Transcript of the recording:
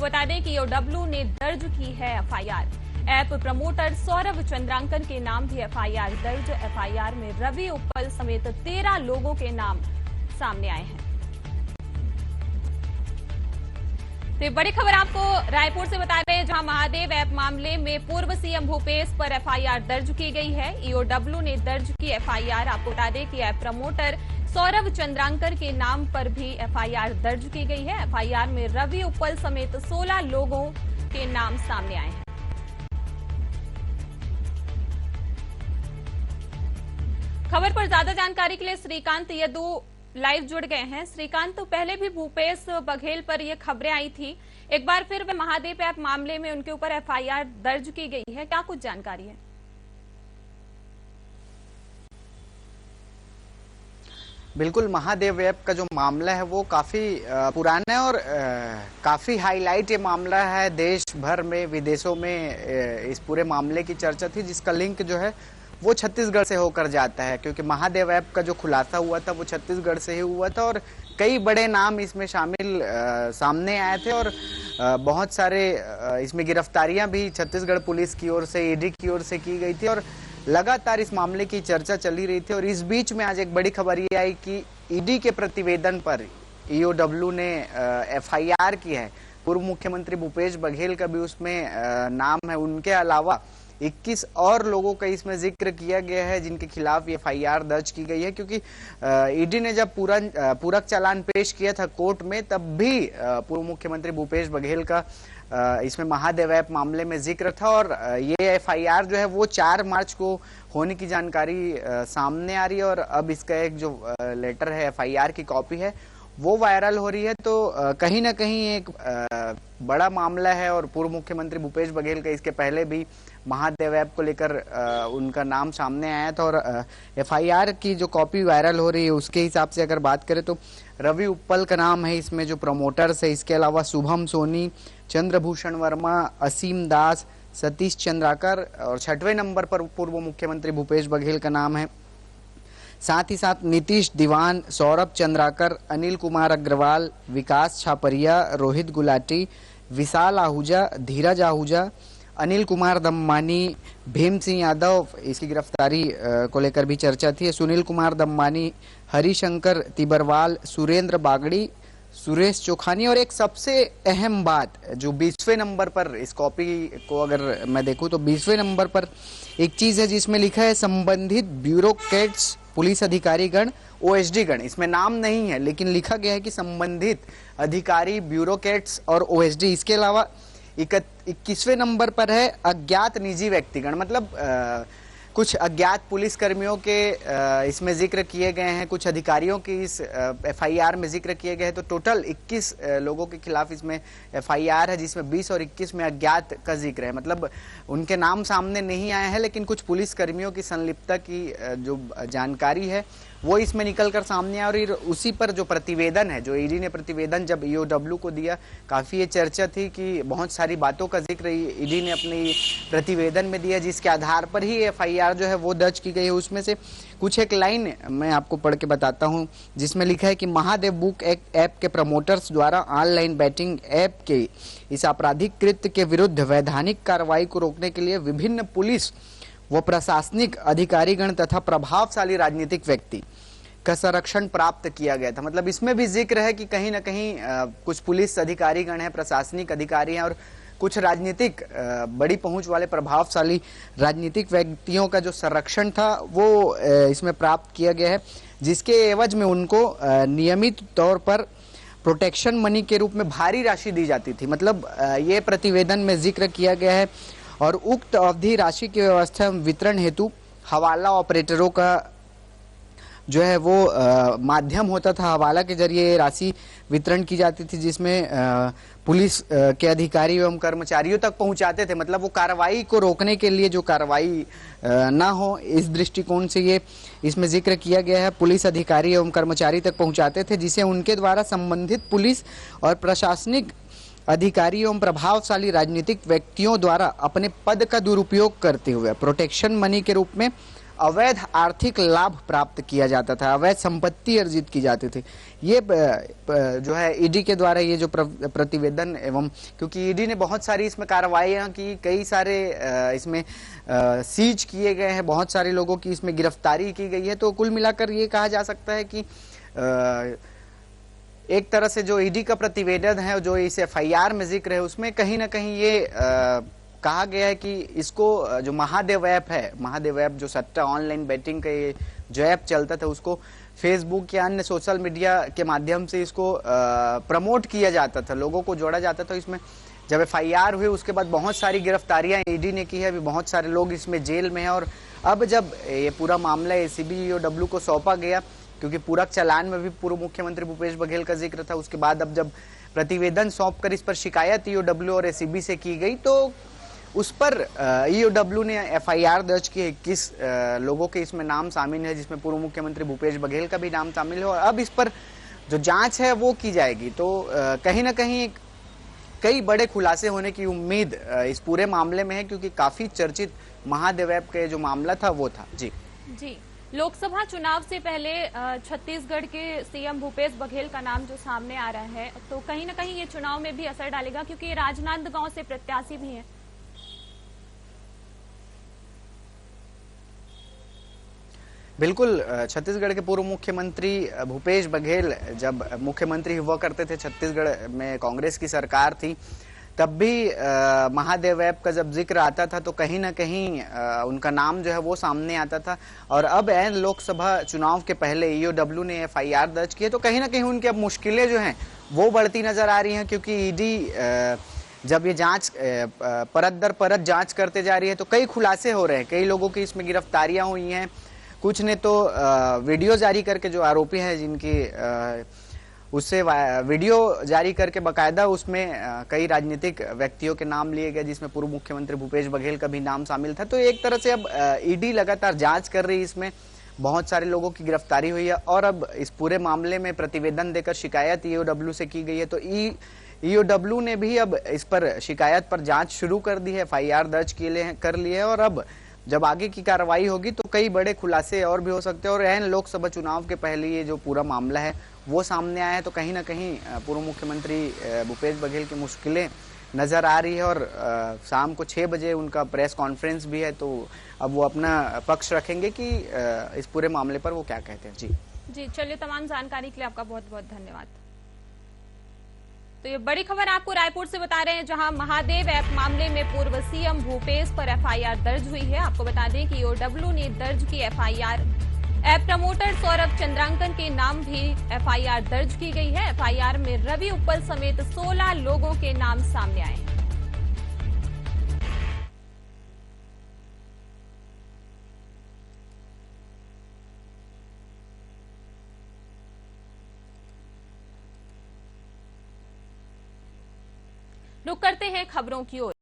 बता दें कि ईओडब्ल्यू ने दर्ज की है एफआईआर। ऐप प्रमोटर सौरभ चंद्रांकन के नाम भी एफआईआर दर्ज। एफआईआर में रवि उप्पल समेत 13 लोगों के नाम सामने आए हैं। तो बड़ी खबर आपको रायपुर से बता रहे हैं, जहां महादेव ऐप मामले में पूर्व सीएम भूपेश पर एफआईआर दर्ज की गई है। ईओडब्ल्यू ने दर्ज की एफआईआर। आपको बता दें कि ऐप प्रमोटर सौरभ चंद्रांकर के नाम पर भी एफआईआर दर्ज की गई है। एफआईआर में रवि उप्पल समेत 16 लोगों के नाम सामने आए हैं। खबर पर ज्यादा जानकारी के लिए श्रीकांत यदू लाइव जुड़ गए हैं। श्रीकांत, तो पहले भी भूपेश बघेल पर यह खबरें आई थी, एक बार फिर महादेव ऐप मामले में उनके ऊपर एफआईआर दर्ज की गई है, क्या कुछ जानकारी है? बिल्कुल, महादेव ऐप का जो मामला है वो काफी पुराना है और काफी हाईलाइट ये मामला है। देश भर में, विदेशों में इस पूरे मामले की चर्चा थी, जिसका लिंक जो है वो छत्तीसगढ़ से होकर जाता है, क्योंकि महादेव ऐप का जो खुलासा हुआ था वो छत्तीसगढ़ से ही हुआ था और कई बड़े नाम इसमें शामिल सामने आए थे और बहुत सारे इसमें गिरफ्तारियां भी छत्तीसगढ़ पुलिस की ओर से, ईडी की ओर से की गई थी और लगातार इस मामले की चर्चा चली रही थी। और इस बीच में आज एक बड़ी खबर ये आई कि ईडी के प्रतिवेदन पर ईओडब्ल्यू ने एफआईआर की है। पूर्व मुख्यमंत्री भूपेश बघेल का भी उसमें नाम है। उनके अलावा 21 और लोगों का इसमें जिक्र किया गया है जिनके खिलाफ एफआईआर दर्ज की गई है, क्योंकि ईडी ने जब पूरक चालान पेश किया था कोर्ट में, तब भी पूर्व मुख्यमंत्री भूपेश बघेल का इसमें महादेव ऐप मामले में जिक्र था और ये एफआईआर जो है वो 4 मार्च को होने की जानकारी सामने आ रही है और अब इसका एक जो लेटर है, एफआईआर की कॉपी है, वो वायरल हो रही है। तो कहीं ना कहीं एक बड़ा मामला है और पूर्व मुख्यमंत्री भूपेश बघेल का इसके पहले भी महादेव ऐप को लेकर उनका नाम सामने आया था और एफआईआर की जो कॉपी वायरल हो रही है उसके हिसाब से अगर बात करें तो रवि उप्पल का नाम है इसमें जो प्रमोटर्स है। इसके अलावा शुभम सोनी, चंद्रभूषण वर्मा, असीम दास, सतीश चंद्राकर और 6वें नंबर पर पूर्व मुख्यमंत्री भूपेश बघेल का नाम है। साथ ही साथ नीतीश दीवान, सौरभ चंद्राकर, अनिल कुमार अग्रवाल, विकास छापरिया, रोहित गुलाटी, विशाल आहूजा, धीरज आहूजा, अनिल कुमार दम्मानी, भीम सिंह यादव, इसकी गिरफ्तारी को लेकर भी चर्चा थी, सुनील कुमार दम्मानी, हरिशंकर तिबरवाल, सुरेंद्र बागड़ी, सुरेश चोखानी और एक सबसे अहम बात जो 20वें नंबर पर, इस कॉपी को अगर मैं देखूं तो 20वें नंबर पर एक चीज है जिसमें लिखा है संबंधित ब्यूरोक्रेट्स, पुलिस अधिकारीगण, ओएसडी गण। इसमें नाम नहीं है लेकिन लिखा गया है कि संबंधित अधिकारी, ब्यूरोक्रेट्स और ओएसडी। इसके अलावा 21वें नंबर पर है अज्ञात निजी व्यक्तिगण, मतलब कुछ अज्ञात पुलिस कर्मियों के इसमें जिक्र किए गए हैं, कुछ अधिकारियों की इस एफआईआर में जिक्र किए गए हैं। तो टोटल 21 लोगों के खिलाफ इसमें एफआईआर है, जिसमें 20 और 21 में अज्ञात का जिक्र है। मतलब उनके नाम सामने नहीं आए हैं लेकिन कुछ पुलिस कर्मियों की संलिप्तता की जो जानकारी है वो इसमें निकल कर सामने आ रही। उसी पर जो प्रतिवेदन है, जो ईडी ने प्रतिवेदन जब ईओडब्ल्यू को दिया, काफी ये चर्चा थी कि बहुत सारी बातों का जिक्र ईडी ने अपने प्रतिवेदन में दिया, जिसके आधार पर ही एफआईआर जो है वो दर्ज की गई है। उसमें से कुछ एक लाइन मैं आपको पढ़ के बताता हूं, जिसमें लिखा है कि महादेव बुक ऐप के प्रमोटर्स द्वारा ऑनलाइन बैटिंग ऐप के इस आपराधिक कृत्य के विरुद्ध वैधानिक कार्रवाई को रोकने के लिए विभिन्न पुलिस व प्रशासनिक अधिकारीगण तथा प्रभावशाली राजनीतिक व्यक्ति का संरक्षण प्राप्त किया गया था। मतलब इसमें भी जिक्र है कि कहीं ना कहीं कुछ पुलिस अधिकारीगण हैं, प्रशासनिक अधिकारी हैं और कुछ राजनीतिक बड़ी पहुंच वाले प्रभावशाली राजनीतिक व्यक्तियों का जो संरक्षण था वो इसमें प्राप्त किया गया है, जिसके एवज में उनको नियमित तौर पर प्रोटेक्शन मनी के रूप में भारी राशि दी जाती थी। मतलब ये प्रतिवेदन में जिक्र किया गया है और उक्त अवधि राशि की व्यवस्था वितरण हेतु हवाला ऑपरेटरों का जो है वो माध्यम होता था। हवाला के जरिए राशि वितरण की जाती थी, जिसमें पुलिस के अधिकारी एवं कर्मचारियों तक पहुंचाते थे। मतलब वो कार्रवाई को रोकने के लिए, जो कार्रवाई ना हो, इस दृष्टिकोण से ये इसमें जिक्र किया गया है। पुलिस अधिकारी एवं कर्मचारी तक पहुंचाते थे, जिसे उनके द्वारा संबंधित पुलिस और प्रशासनिक अधिकारियों एवं प्रभावशाली राजनीतिक व्यक्तियों द्वारा अपने पद का दुरुपयोग करते हुए प्रोटेक्शन मनी के रूप में अवैध आर्थिक लाभ प्राप्त किया जाता था, अवैध संपत्ति अर्जित की जाती थी। ये जो है ईडी के द्वारा ये जो प्रतिवेदन एवं क्योंकि ईडी ने बहुत सारी इसमें कार्रवाइयां की, कई सारे इसमें सीज किए गए हैं, बहुत सारे लोगों की इसमें गिरफ्तारी की गई है। तो कुल मिलाकर ये कहा जा सकता है कि एक तरह से जो ईडी का प्रतिवेदन है, जो इस एफआईआर में जिक्र है, उसमें कहीं ना कहीं ये कहा गया है कि इसको जो महादेव ऐप है, महादेव ऐप जो सट्टा ऑनलाइन बेटिंग का ये जो ऐप चलता था, उसको फेसबुक या अन्य सोशल मीडिया के माध्यम से इसको प्रमोट किया जाता था, लोगों को जोड़ा जाता था। इसमें जब एफआईआर हुई उसके बाद बहुत सारी गिरफ्तारियां ईडी ने की है, अभी बहुत सारे लोग इसमें जेल में हैं। और अब जब ये पूरा मामला एसीबी ईओडब्ल्यू को सौंपा गया, क्योंकि पूरक चालान में भी पूर्व मुख्यमंत्री भूपेश बघेल का जिक्र था, उसके बाद अब जब प्रतिवेदन सौंपकर इस पर शिकायत ईओडब्ल्यू और एसीबी से की गई, तो उस पर ईओडब्ल्यू ने एफआईआर दर्ज की है। 21 लोगों के इसमें नाम शामिल है, जिसमें पूर्व मुख्यमंत्री भूपेश बघेल का भी नाम शामिल है। और अब इस पर जो जांच है वो की जाएगी। तो कहीं ना कहीं कई बड़े खुलासे होने की उम्मीद इस पूरे मामले में है, क्योंकि काफी चर्चित महादेव ऐप का जो मामला था वो था। जी लोकसभा चुनाव से पहले छत्तीसगढ़ के सीएम भूपेश बघेल का नाम जो सामने आ रहा है, तो कहीं ना कहीं ये चुनाव में भी असर डालेगा, क्योंकि ये राजनांदगांव से प्रत्याशी भी हैं। बिल्कुल, छत्तीसगढ़ के पूर्व मुख्यमंत्री भूपेश बघेल जब मुख्यमंत्री हुआ करते थे, छत्तीसगढ़ में कांग्रेस की सरकार थी, तब भी महादेव ऐप का जब जिक्र आता था तो कहीं ना कहीं उनका नाम जो है वो सामने आता था। और अब ऐन लोकसभा चुनाव के पहले ईओडब्ल्यू ने एफआईआर दर्ज की है, तो कहीं ना कहीं उनकी अब मुश्किलें जो हैं वो बढ़ती नजर आ रही हैं, क्योंकि ईडी जब ये जांच परत दर परत जांच करते जा रही है तो कई खुलासे हो रहे हैं, कई लोगों की इसमें गिरफ्तारियां हुई हैं। कुछ ने तो वीडियो जारी करके, जो आरोपी हैं जिनकी उससे वीडियो जारी करके बाकायदा उसमें कई राजनीतिक व्यक्तियों के नाम लिए गए, जिसमें पूर्व मुख्यमंत्री भूपेश बघेल का भी नाम शामिल था। तो एक तरह से अब ईडी लगातार जांच कर रही है, इसमें बहुत सारे लोगों की गिरफ्तारी हुई है। और अब इस पूरे मामले में प्रतिवेदन देकर शिकायत ईओडब्ल्यू से की गई है। तो ईओडब्ल्यू ने भी अब इस पर शिकायत पर जांच शुरू कर दी है, एफआईआर दर्ज कर लिए है। और अब जब आगे की कार्रवाई होगी तो कई बड़े खुलासे और भी हो सकते हैं। और ऐन लोकसभा चुनाव के पहले ये जो पूरा मामला है वो सामने आया है, तो कहीं ना कहीं पूर्व मुख्यमंत्री भूपेश बघेल की मुश्किलें नजर आ रही है। और शाम को 6 बजे उनका प्रेस कॉन्फ्रेंस भी है, तो अब वो अपना पक्ष रखेंगे कि इस पूरे मामले पर वो क्या कहते हैं। जी चलिए, तमाम जानकारी के लिए आपका बहुत बहुत धन्यवाद। तो ये बड़ी खबर आपको रायपुर से बता रहे हैं, जहां महादेव ऐप मामले में पूर्व सीएम भूपेश पर एफआईआर दर्ज हुई है। आपको बता दें कि ईओडब्ल्यू ने दर्ज की एफआईआर, ऐप प्रमोटर सौरभ चंद्रांकन के नाम भी एफआईआर दर्ज की गई है। एफआईआर में रवि उप्पल समेत 16 लोगों के नाम सामने आए हैं। रुक करते हैं खबरों की ओर।